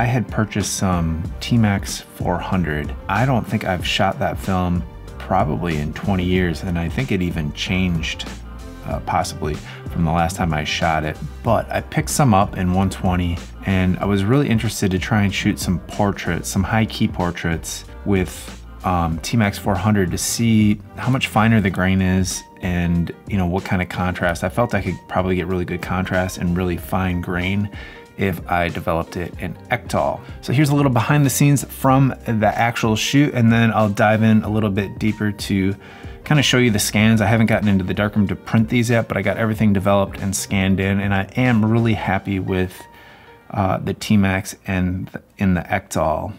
I had purchased some Tmax 400. I don't think I've shot that film probably in 20 years, and I think it even changed possibly from the last time I shot it. But I picked some up in 120, and I was really interested to try and shoot some portraits, some high key portraits with Tmax 400 to see how much finer the grain is and what kind of contrast. I felt I could probably get really good contrast and really fine grain if I developed it in Ectol. So here's a little behind the scenes from the actual shoot, and then I'll dive in a little bit deeper to kind of show you the scans. I haven't gotten into the darkroom to print these yet, but I got everything developed and scanned in, and I am really happy with the Tmax and in the Ectol.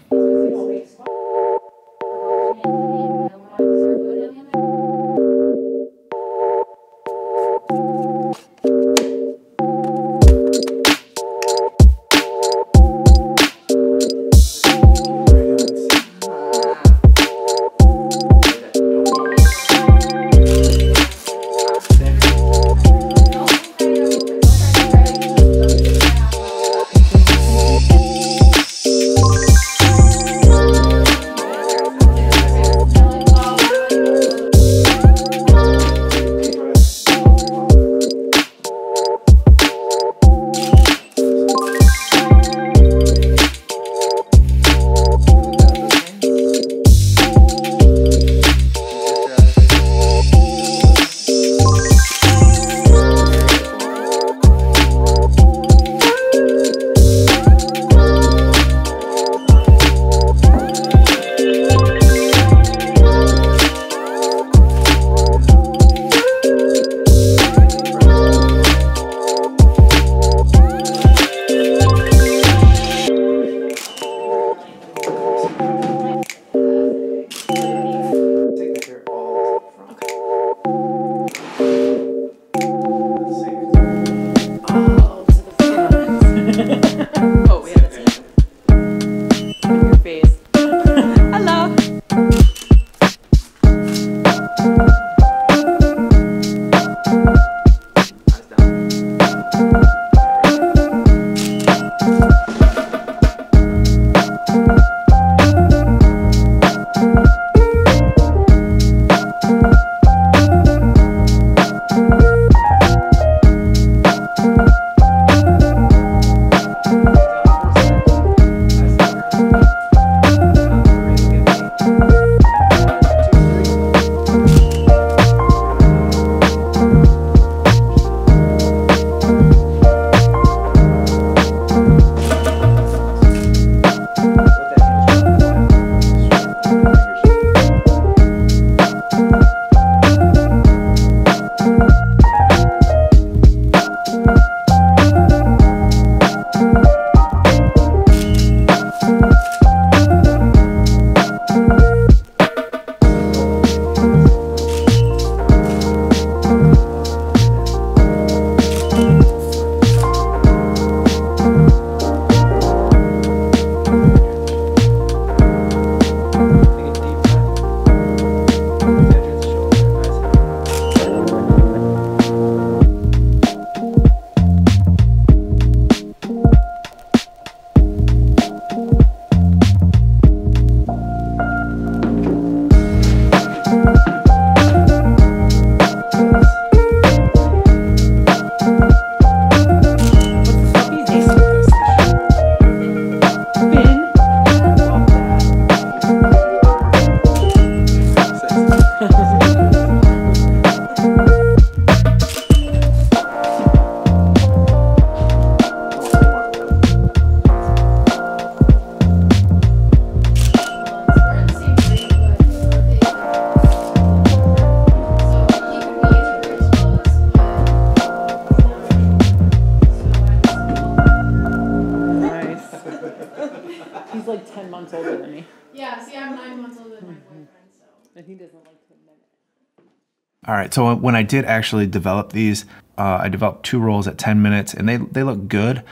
He's like 10 months older than me. Yeah, see, I'm 9 months older than my boyfriend, so. And he doesn't like to admit it. All right, so when I did actually develop these, I developed 2 rolls at 10 minutes, and they look good,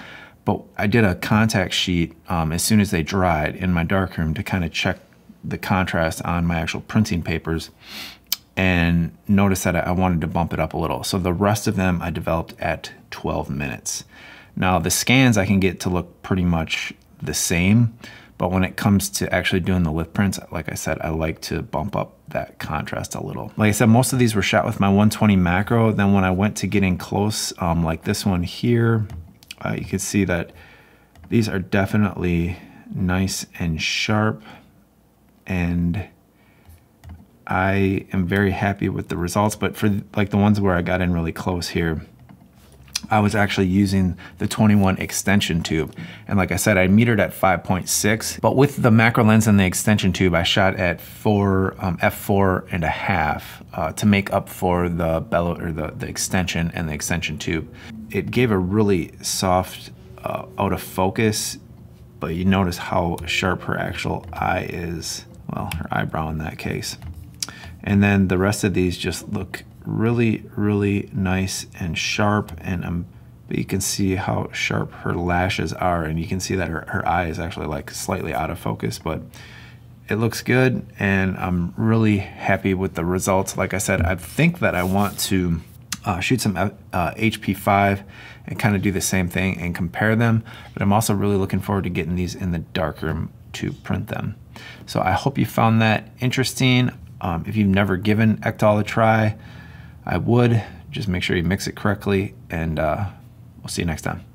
but I did a contact sheet as soon as they dried in my darkroom to kind of check the contrast on my actual printing papers, and noticed that I wanted to bump it up a little. So the rest of them I developed at 12 minutes. Now the scans I can get to look pretty much the same. But when it comes to actually doing the lift prints, like I said, I like to bump up that contrast a little. Like I said, most of these were shot with my 120 macro. Then when I went to getting close, like this one here, you can see that these are definitely nice and sharp, and I am very happy with the results. But for like the ones where I got in really close here, I was actually using the 21 extension tube. And like I said, I metered at 5.6, but with the macro lens and the extension tube, I shot at f4.5 to make up for the bellow, or the extension and the extension tube. It gave a really soft out of focus, but you notice how sharp her actual eye is. Well, her eyebrow in that case. And then the rest of these just look really, really nice and sharp, and but you can see how sharp her lashes are, and you can see that her eye is actually like slightly out of focus, but it looks good, and I'm really happy with the results. Like I said, I think that I want to shoot some HP5 and kind of do the same thing and compare them, but I'm also really looking forward to getting these in the darkroom to print them. So I hope you found that interesting. If you've never given Ectol a try, I would just make sure you mix it correctly, and we'll see you next time.